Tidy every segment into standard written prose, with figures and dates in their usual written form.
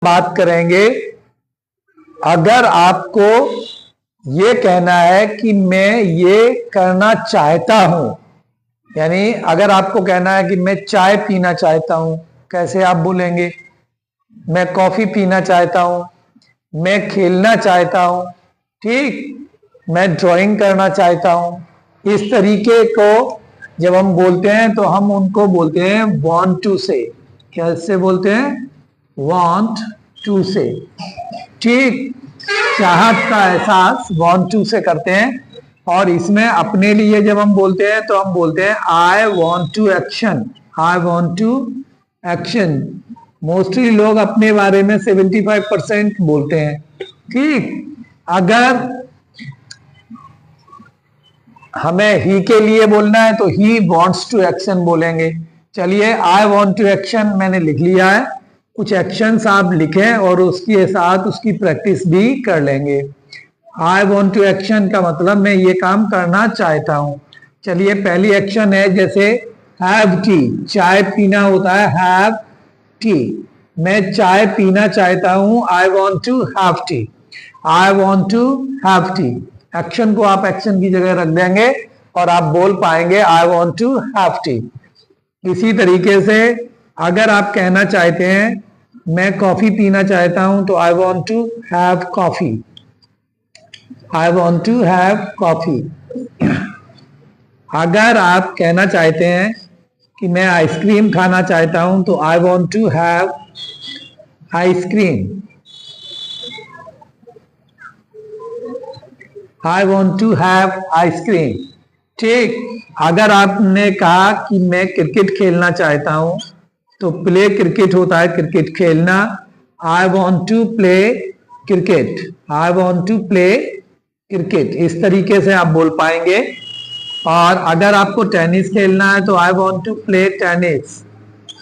बात करेंगे अगर आपको ये कहना है कि मैं ये करना चाहता हूं, यानी अगर आपको कहना है कि मैं चाय पीना चाहता हूं, कैसे आप बोलेंगे? मैं कॉफी पीना चाहता हूं, मैं खेलना चाहता हूं, ठीक, मैं ड्राइंग करना चाहता हूं। इस तरीके को जब हम बोलते हैं तो हम उनको बोलते हैं वांट टू से। कैसे बोलते हैं? वांट टू से, ठीक। चाहत का एहसास वांट टू से करते हैं। और इसमें अपने लिए जब हम बोलते हैं तो हम बोलते हैं I want to action, I want to action. Mostly लोग अपने बारे में 75% बोलते हैं, ठीक। अगर हमें ही के लिए बोलना है तो ही वांट्स टू एक्शन बोलेंगे। चलिए, आई वांट टू एक्शन मैंने लिख लिया है। कुछ एक्शंस आप लिखें और उसके साथ उसकी प्रैक्टिस भी कर लेंगे। आई वांट टू एक्शन का मतलब मैं ये काम करना चाहता हूं। चलिए, पहली एक्शन है जैसे हैव टी, चाय पीना होता है हैव टी। मैं चाय पीना चाहता हूं, I want to have tea, I want to have tea. Action को आप एक्शन की जगह रख देंगे और आप बोल पाएंगे I want to have tea. इसी तरीके से अगर आप कहना चाहते हैं मैं कॉफी पीना चाहता हूं तो I want to have coffee, I want to have coffee. अगर आप कहना चाहते हैं कि मैं आइसक्रीम खाना चाहता हूं तो I want to have ice cream, I want to have ice cream, ठीक। अगर आपने कहा कि मैं क्रिकेट खेलना चाहता हूं तो प्ले क्रिकेट होता है क्रिकेट खेलना, I want to play cricket, I want to play cricket. इस तरीके से आप बोल पाएंगे। और अगर आपको टेनिस खेलना है तो I want to play tennis,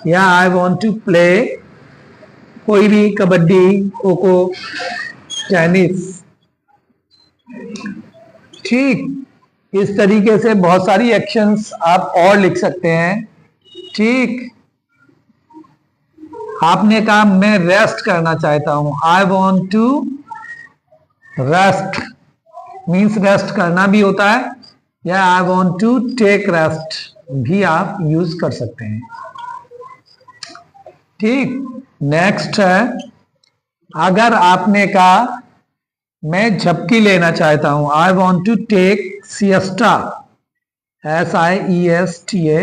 या आई वॉन्ट टू प्ले कोई भी कबड्डी, खो खो, टेनिस, ठीक। इस तरीके से बहुत सारी एक्शंस आप और लिख सकते हैं, ठीक। आपने कहा मैं रेस्ट करना चाहता हूं, I want to rest, means rest करना भी होता है, या I want to take rest भी आप यूज कर सकते हैं, ठीक। नेक्स्ट है अगर आपने कहा मैं झपकी लेना चाहता हूं, I want to take siesta, SIESTA,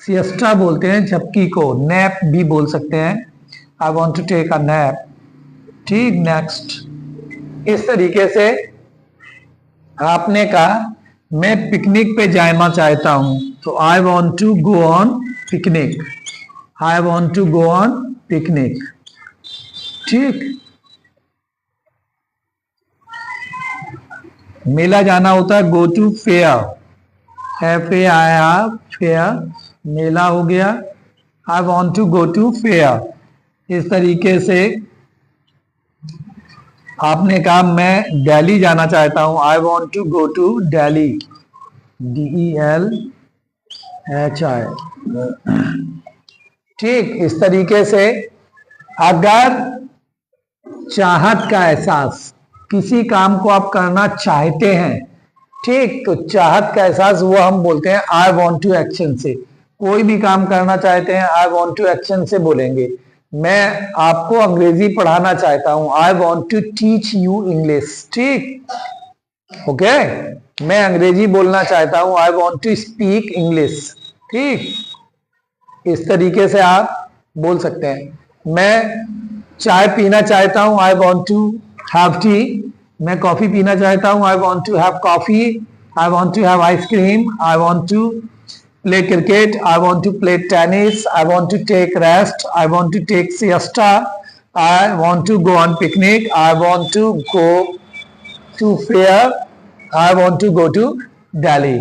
siesta बोलते हैं झपकी को, नैप भी बोल सकते हैं, I want to take a nap, ठीक। नेक्स्ट, इस तरीके से आपने कहा मैं पिकनिक पे जाना चाहता हूं तो I want to go on picnic, I want to go on picnic, ठीक। मेला जाना होता है go to fair, FAIR, fair, मेला हो गया, I want to go to fair. इस तरीके से आपने कहा मैं दिल्ली जाना चाहता हूं, I want to go to Delhi, DELHI, ठीक। इस तरीके से अगर चाहत का एहसास, किसी काम को आप करना चाहते हैं, ठीक, तो चाहत का एहसास वो हम बोलते हैं आई वॉन्ट टू एक्शन से। कोई भी काम करना चाहते हैं आई वॉन्ट टू एक्शन से बोलेंगे। मैं आपको अंग्रेजी पढ़ाना चाहता हूं, I want to teach you English, ठीक, ओके। मैं अंग्रेजी बोलना चाहता हूं, I want to speak English, ठीक। इस तरीके से आप बोल सकते हैं। मैं चाय पीना चाहता हूं, I want to have tea. मैं कॉफी पीना चाहता हूं, I want to have coffee, I want to have ice cream, I want to play cricket, I want to play tennis, I want to take rest, I want to take siesta, I want to go on picnic, I want to go to fair, I want to go to Delhi.